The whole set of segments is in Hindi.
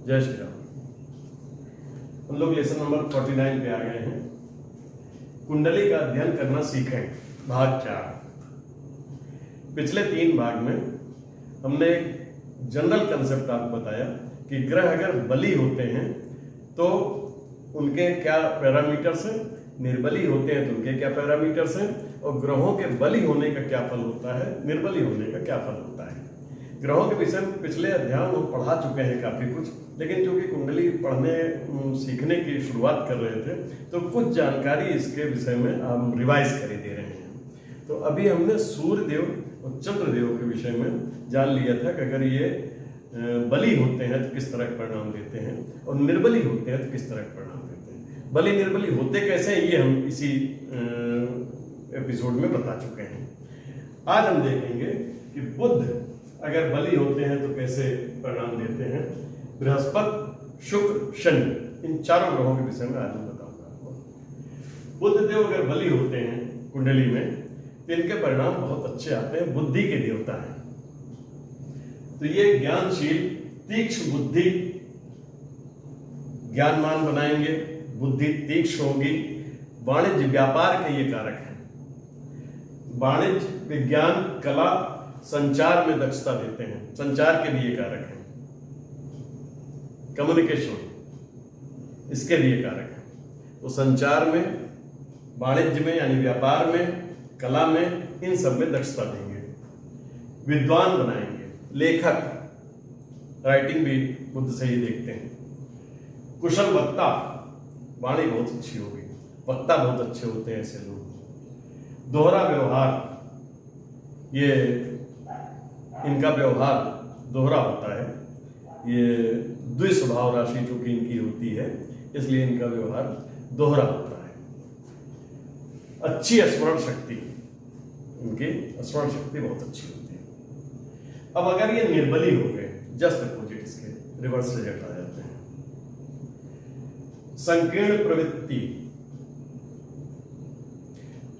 जय श्री राम। हम लोग लेसन नंबर 49 पे आ गए हैं। कुंडली का अध्ययन करना सीखें, भाग 4। पिछले 3 भाग में हमने एक जनरल कंसेप्ट आपको बताया कि ग्रह अगर बली होते हैं तो उनके क्या पैरामीटर्स हैं, निर्बली होते हैं तो उनके क्या पैरामीटर्स हैं, और ग्रहों के बली होने का क्या फल होता है, निर्बली होने का क्या फल होता है। ग्रहों के विषय में पिछले अध्याय हम पढ़ा चुके हैं काफी कुछ, लेकिन चूंकि कुंडली पढ़ने सीखने की शुरुआत कर रहे थे तो कुछ जानकारी इसके विषय में हम रिवाइज कर दे रहे हैं। तो अभी हमने सूर्य देव और चंद्र देव के विषय में जान लिया था कि अगर ये बली होते हैं तो किस तरह के परिणाम देते हैं और निर्बली होते हैं तो किस तरह के परिणाम देते हैं। बली निर्बली होते कैसे हैं ये हम इसी एपिसोड में बता चुके हैं। आज हम देखेंगे कि बुध अगर बली होते हैं तो कैसे परिणाम देते हैं। बृहस्पति, शुक्र, शनि, इन चारों ग्रहों के विषय में आज मैं बताऊंगा आपको। बुध देव अगर बली होते हैं कुंडली में तो इनके परिणाम बहुत अच्छे आते हैं। बुद्धि के देवता हैं तो ये ज्ञानशील, तीक्ष्ण बुद्धि, ज्ञानमान बनाएंगे, बुद्धि तीक्ष्ण होगी। वाणिज्य व्यापार के ये कारक हैं। वाणिज्य, विज्ञान, कला, संचार में दक्षता देते हैं, संचार के लिए कारक हैं। कम्युनिकेशन इसके लिए कारक है। तो संचार में, वाणिज्य में यानी व्यापार में, कला में, इन सब में दक्षता देंगे। विद्वान बनाएंगे, लेखक, राइटिंग भी बुद्ध से ही देखते हैं। कुशल वक्ता, वाणी बहुत अच्छी होगी, वक्ता बहुत अच्छे होते हैं ऐसे लोग। दोहरा व्यवहार, ये इनका व्यवहार दोहरा होता है। ये द्विस्वभाव राशि जो कि इनकी होती है इसलिए इनका व्यवहार दोहरा होता है। अच्छी स्मरण शक्ति, इनकी स्मरण शक्ति बहुत अच्छी होती है। अब अगर ये निर्बली हो गए, जस्ट अपोजिट इसके रिवर्स रिजल्ट आ जाते हैं। संकीर्ण प्रवृत्ति,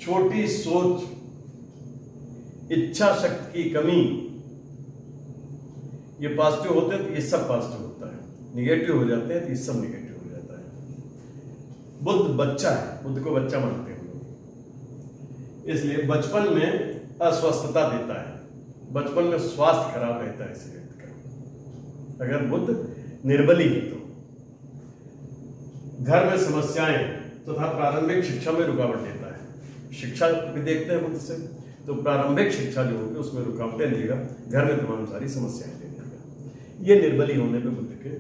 छोटी सोच, इच्छा शक्ति की कमी, ये पॉजिटिव होते हैं तो ये सब पॉजिटिव होता है। निगेटिव हो जाते हैं तो ये सब निगेटिव हो जाता है। बुध बच्चा है, बुध को बच्चा मानते हैं लोग, इसलिए बचपन में अस्वस्थता देता है, बचपन में स्वास्थ्य खराब रहता है इस व्यक्ति का। अगर बुध निर्बली है तो घर में समस्याएं तथा प्रारंभिक शिक्षा में रुकावट देता है। शिक्षा भी देखते हैं बुध से, तो प्रारंभिक शिक्षा जो होगी उसमें रुकावटें देगा, घर में तमाम सारी समस्याएं देगा। ये निर्बली होने पे बुद्ध के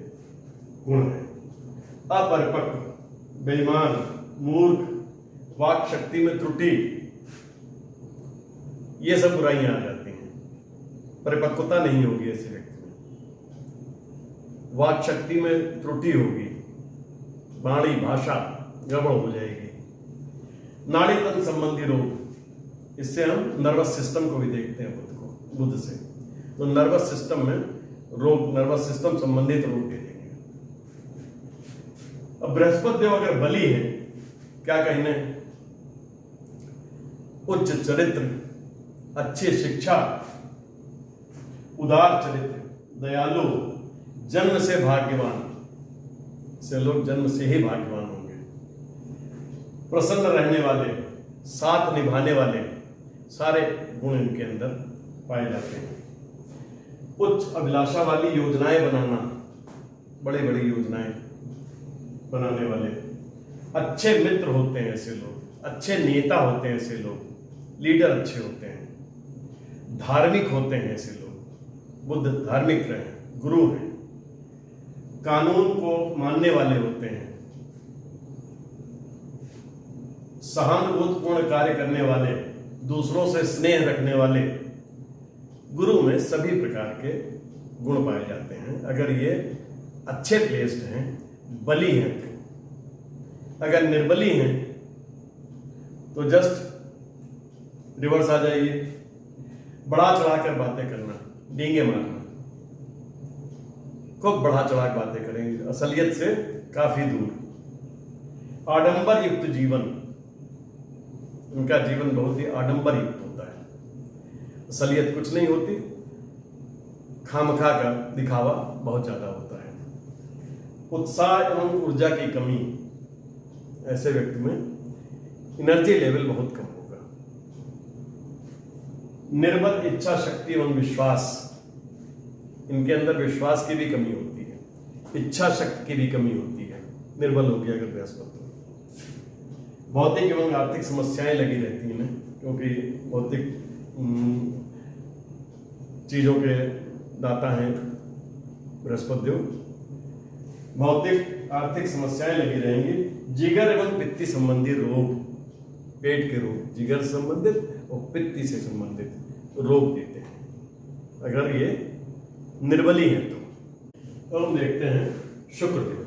गुण है। अपरिपक्व, बेईमान, मूर्ख, वाक शक्ति में त्रुटि, ये सब बुराइयां आ जाती हैं। परिपक्वता नहीं होगी ऐसे व्यक्ति में। वाक शक्ति में त्रुटि होगी, वाणी भाषा गड़बड़ हो जाएगी। नाड़ी तंत्र संबंधी रोग, इससे हम नर्वस सिस्टम को भी देखते हैं बुध से। तो नर्वस सिस्टम में रोग, नर्वस सिस्टम संबंधित रोग दे देंगे। अब बृहस्पति देव अगर बली है, क्या कहने, उच्च चरित्र, अच्छी शिक्षा, उदार चरित्र, दयालु, जन्म से भाग्यवान, से लोग जन्म से ही भाग्यवान होंगे। प्रसन्न रहने वाले, साथ निभाने वाले, सारे गुण इनके अंदर पाए जाते हैं। उच्च अभिलाषा वाली योजनाएं बनाना, बड़ी बड़ी योजनाएं बनाने वाले। अच्छे मित्र होते हैं ऐसे लोग, अच्छे नेता होते हैं ऐसे लोग, लीडर अच्छे होते हैं। धार्मिक होते हैं ऐसे लोग, बुद्ध धार्मिक रहे, गुरु हैं। कानून को मानने वाले होते हैं। सहानुभूतिपूर्ण कार्य करने वाले, दूसरों से स्नेह रखने वाले। गुरु में सभी प्रकार के गुण पाए जाते हैं अगर ये अच्छे प्लेस्ड हैं, बली हैं। अगर निर्बली हैं तो जस्ट रिवर्स आ जाइए। बढ़ा चढ़ाकर बातें करना, डींगे मारना, खूब बढ़ा चढ़ा कर बातें करेंगे, असलियत से काफी दूर। आडंबर युक्त जीवन, उनका जीवन बहुत ही आडंबर युक्त होता है। असलियत कुछ नहीं होती, खामखा का दिखावा बहुत ज्यादा होता है। उत्साह एवं ऊर्जा की कमी, ऐसे व्यक्ति में एनर्जी लेवल बहुत कम होगा। निर्बल इच्छा शक्ति एवं विश्वास, इनके अंदर विश्वास की भी कमी होती है, इच्छा शक्ति की भी कमी होती है, निर्बल हो गया अगर बृहस्पति। भौतिक एवं आर्थिक समस्याएं लगी रहती हैं, क्योंकि भौतिक चीजों के दाता हैं बृहस्पति देव। भौतिक आर्थिक समस्याएं लगी रहेंगी। जिगर एवं पित्ती संबंधी रोग, पेट के रोग जिगर से संबंधित और पित्ती से संबंधित रोग देते हैं अगर ये निर्बली है तो हम देखते हैं शुक्र देव।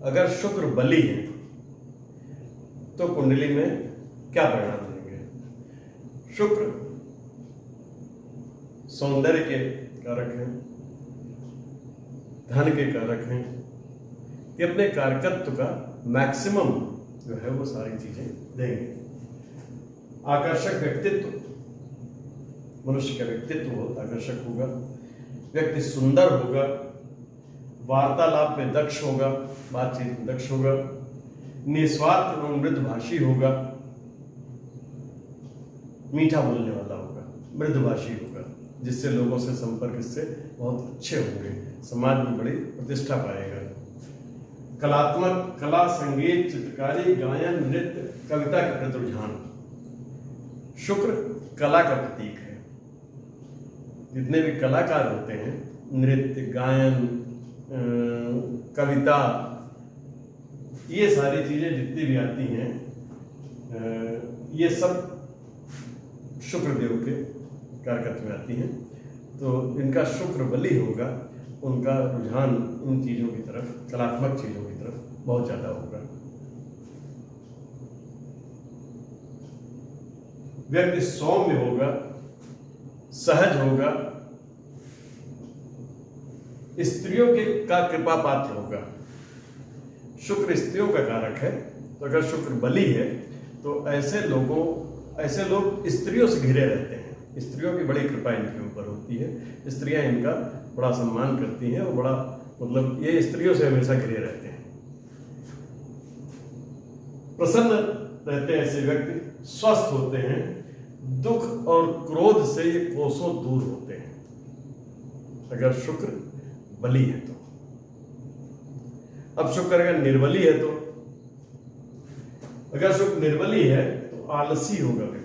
अगर शुक्र बली है तो कुंडली में क्या परिणाम देंगे? शुक्र सौंदर्य के कारक हैं, धन के कारक हैं, ये अपने कारकत्व का मैक्सिमम जो है वो सारी चीजें देंगे। आकर्षक व्यक्तित्व, मनुष्य का व्यक्तित्व बहुत आकर्षक होगा, व्यक्ति सुंदर होगा, वार्तालाप में दक्ष होगा, बातचीत में दक्ष होगा, निस्वार्थ एवं मृदुभाषी होगा, मीठा बोलने वाला होगा, मृदुभाषी होगा, जिससे लोगों से संपर्क इससे बहुत अच्छे होंगे, समाज में बड़ी प्रतिष्ठा पाएगा। कलात्मक, कला, संगीत, चित्रकारी, गायन, नृत्य, कविता के प्रति रुझान। शुक्र कला का प्रतीक है। जितने भी कलाकार होते हैं, नृत्य, गायन, कविता, ये सारी चीजें जितनी भी आती हैं, ये सब शुक्रदेव के कारकत्व में आती हैं। तो इनका शुक्र बली होगा, उनका रुझान इन चीजों की तरफ, कलात्मक चीजों की तरफ बहुत ज्यादा होगा। व्यक्ति सौम्य होगा, सहज होगा, स्त्रियों के का कृपा पात्र होगा। शुक्र स्त्रियों का कारक है, तो अगर शुक्र बली है तो ऐसे लोग स्त्रियों से घिरे रहते हैं। स्त्रियों की बड़ी कृपा इनके ऊपर होती है, स्त्रियां इनका बड़ा सम्मान करती हैं और बड़ा मतलब ये स्त्रियों से हमेशा घिरे रहते हैं। प्रसन्न रहते हैं ऐसे व्यक्ति, स्वस्थ होते हैं, दुख और क्रोध से ये कोसों दूर होते हैं अगर शुक्र बली है तो। अब शुक्र अगर निर्बली है तो, अगर शुक्र निर्बली है तो आलसी होगा व्यक्ति,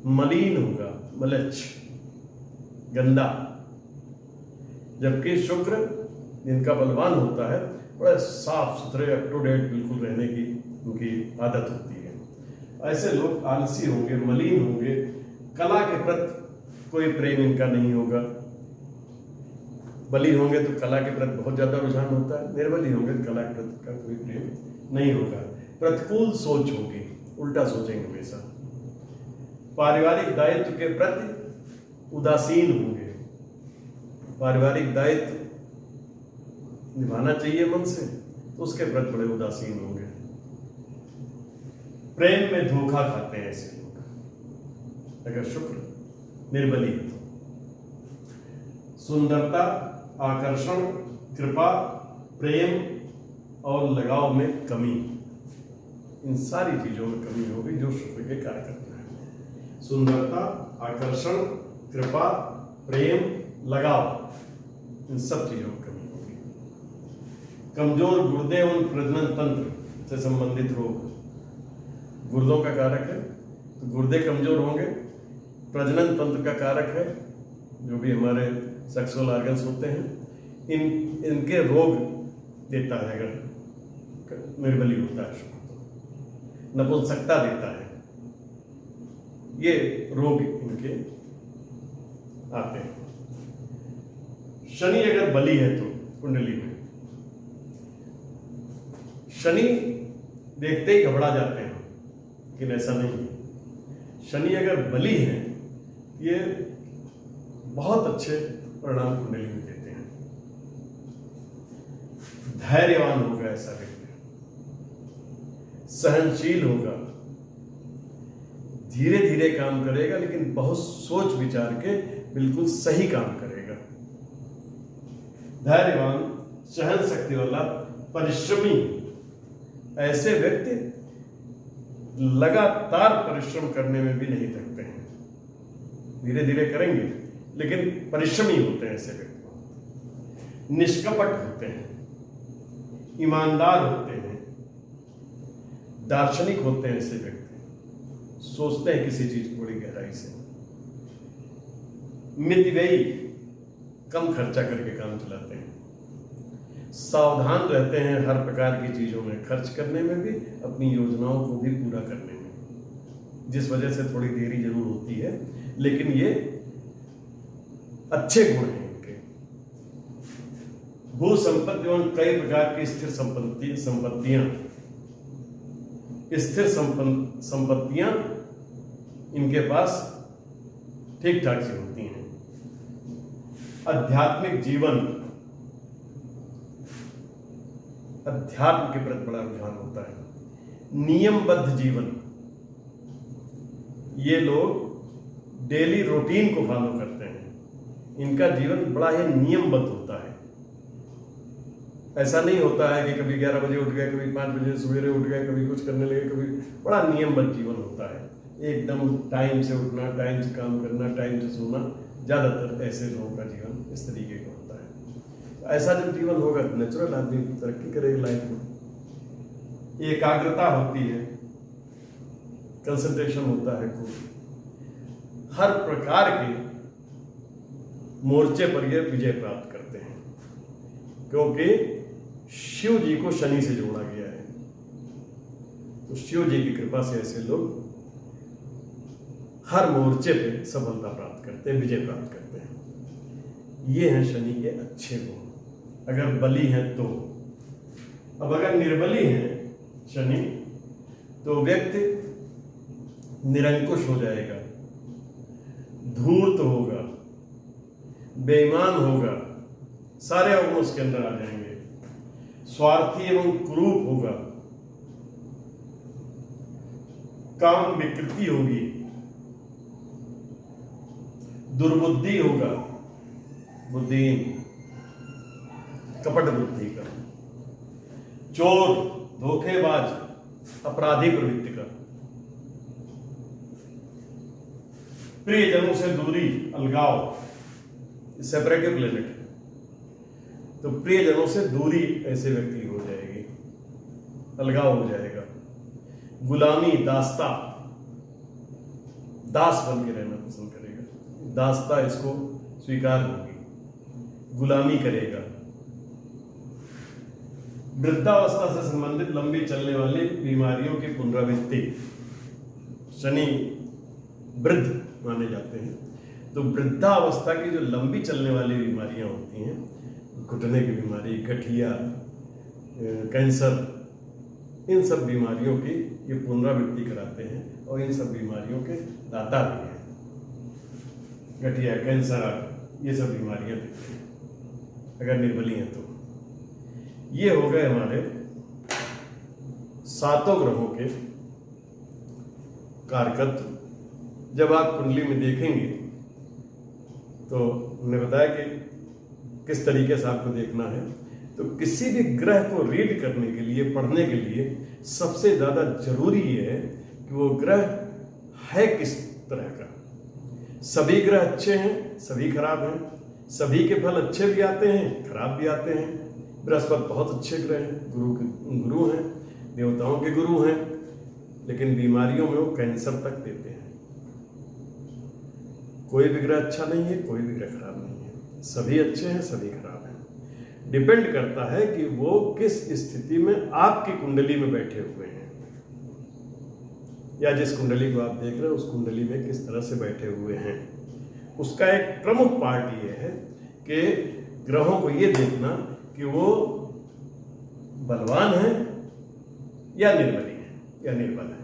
मलिन होगा, मलच, गंदा। जबकि शुक्र जिनका बलवान होता है, बड़े साफ सुथरे, अप टू डेट बिल्कुल रहने की उनकी आदत होती है। ऐसे लोग आलसी होंगे, मलिन होंगे, कला के प्रति कोई प्रेम इनका नहीं होगा। बली होंगे तो कला के प्रति बहुत ज्यादा रुझान होता है, निर्बली होंगे तो कला के प्रति का कोई प्रेम नहीं होगा। प्रतिकूल सोच होगी, उल्टा सोचेंगे हमेशा। पारिवारिक दायित्व के प्रति उदासीन होंगे, पारिवारिक दायित्व निभाना चाहिए मन से, तो उसके प्रति बड़े उदासीन होंगे। प्रेम में धोखा खाते हैं ऐसे लोग अगर शुक्र निर्बली है तो। सुंदरता, आकर्षण, कृपा, प्रेम और लगाव में कमी, इन सारी चीजों में कमी होगी जो शुक्र के कार्य करते हैं। सुंदरता, आकर्षण, कृपा, प्रेम, लगाव, इन सब चीजों में कमी होगी। कमजोर गुर्दे एवं प्रजनन तंत्र से संबंधित रोग, गुर्दों का कारक है तो गुर्दे कमजोर होंगे। प्रजनन तंत्र का कारक है, जो भी हमारे सेक्सुअल ऑर्गन्स होते हैं, इनके रोग देता है अगर निर्बली होता है शुक्र तो। नपुंसकता देता है, ये रोग इनके आते हैं। शनि अगर बली है तो कुंडली में, शनि देखते ही घबरा जाते हैं, लेकिन ऐसा नहीं है। शनि अगर बली है, ये बहुत अच्छे परिणाम कुंडली में देते हैं। धैर्यवान होगा ऐसा व्यक्ति, सहनशील होगा, धीरे धीरे काम करेगा, लेकिन बहुत सोच विचार के बिल्कुल सही काम करेगा। धैर्यवान, सहन शक्ति वाला, परिश्रमी, ऐसे व्यक्ति लगातार परिश्रम करने में भी नहीं थकते हैं, धीरे धीरे करेंगे लेकिन परिश्रमी होते हैं ऐसे व्यक्ति। निष्कपट होते हैं, ईमानदार होते हैं, दार्शनिक होते हैं ऐसे व्यक्ति, सोचते हैं किसी चीज को बड़ी गहराई से। मितव्ययी, कम खर्चा करके काम चलाते हैं, सावधान रहते हैं हर प्रकार की चीजों में, खर्च करने में भी, अपनी योजनाओं को भी पूरा करने में, जिस वजह से थोड़ी देरी जरूर होती है, लेकिन ये अच्छे गुण हैं इनके। भू संपत्ति एवं कई प्रकार की स्थिर संपत्तियां इनके पास ठीक ठाक सी होती हैं। आध्यात्मिक जीवन, अध्यात्म के प्रति बड़ा रुझान होता है। नियमबद्ध जीवन, ये लोग डेली रूटीन को फॉलो करते हैं, इनका जीवन बड़ा ही नियमबद्ध होता है। ऐसा नहीं होता है कि कभी 11 बजे उठ गए, कभी 5 बजे सवेरे उठ गए, कभी कुछ करने लगे, कभी, बड़ा नियमबद्ध जीवन होता है। एकदम टाइम से उठना, टाइम से काम करना, टाइम से सोना, ज्यादातर ऐसे लोगों का जीवन इस तरीके का होता है। ऐसा जब जीवन होगा तो नेचुरल आदमी तरक्की करेगा लाइफ में। एकाग्रता होती है, कंसंट्रेशन होता है, खूब हर प्रकार के मोर्चे पर ये विजय प्राप्त करते हैं, क्योंकि शिव जी को शनि से जोड़ा गया है। तो शिव जी की कृपा से ऐसे लोग हर मोर्चे पे सफलता प्राप्त करते हैं, विजय प्राप्त करते हैं। ये हैं शनि के अच्छे गुण। अगर बली हैं तो, अब अगर निर्बली हैं शनि, तो व्यक्ति निरंकुश हो जाएगा, धूर्त होगा, बेईमान होगा, सारे अवगुण उसके अंदर आ जाएंगे, स्वार्थी एवं कुरूप होगा, काम विकृति होगी, दुर्बुद्धि होगा, बुद्धिहीन, कपट बुद्धि का, चोर, धोखेबाज, अपराधी प्रवृत्ति का, प्रियजनों से दूरी, अलगाव, सेपरेटिव प्लेनेट है, तो प्रियजनों से दूरी ऐसे व्यक्ति हो जाएगी, अलगाव हो जाएगा। गुलामी, दास्ता, दास बन के रहना पसंद करेगा, दास्ता इसको स्वीकार होगी, गुलामी करेगा। वृद्धावस्था से संबंधित लंबी चलने वाली बीमारियों की पुनरावृत्ति, शनि वृद्ध माने जाते हैं, तो वृद्धावस्था की जो लंबी चलने वाली बीमारियां होती हैं, घुटने की बीमारी, गठिया, कैंसर, इन सब बीमारियों की ये पुनरावृत्ति कराते हैं, और इन सब बीमारियों के दाता भी हैं। गठिया, कैंसर, ये सब बीमारियां दिखती हैं अगर निर्बली हैं तो। ये हो गए हमारे 7 ग्रहों के कारकत्व। जब आप कुंडली में देखेंगे तो हमने बताया कि किस तरीके से आपको देखना है। तो किसी भी ग्रह को रीड करने के लिए, पढ़ने के लिए सबसे ज्यादा जरूरी ये है कि वो ग्रह है किस तरह का। सभी ग्रह अच्छे हैं, सभी खराब हैं, सभी के फल अच्छे भी आते हैं, खराब भी आते हैं। बृहस्पति बहुत अच्छे ग्रह हैं, गुरु हैं, देवताओं के गुरु हैं, लेकिन बीमारियों में वो कैंसर तक देते हैं। कोई भी ग्रह अच्छा नहीं है, कोई भी ग्रह खराब नहीं है, सभी अच्छे हैं, सभी खराब हैं। डिपेंड करता है कि वो किस स्थिति में आपकी कुंडली में बैठे हुए हैं, या जिस कुंडली को आप देख रहे हैं उस कुंडली में किस तरह से बैठे हुए हैं। उसका एक प्रमुख पार्ट ये है कि ग्रहों को ये देखना कि वो बलवान है या निर्बली है या निर्बल है।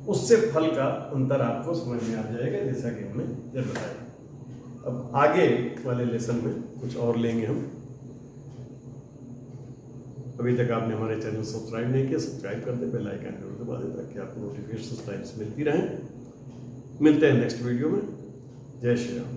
उससे फल का अंतर आपको समझ में आ जाएगा, जैसा कि हमने जब बताया। अब आगे वाले लेसन में कुछ और लेंगे हम। अभी तक आपने हमारे चैनल सब्सक्राइब नहीं किया, सब्सक्राइब कर दे, बेल आइकन जरूर दबा दें ताकि आपको नोटिफिकेशन टाइम से मिलती रहें। मिलते हैं नेक्स्ट वीडियो में। जय श्री राम।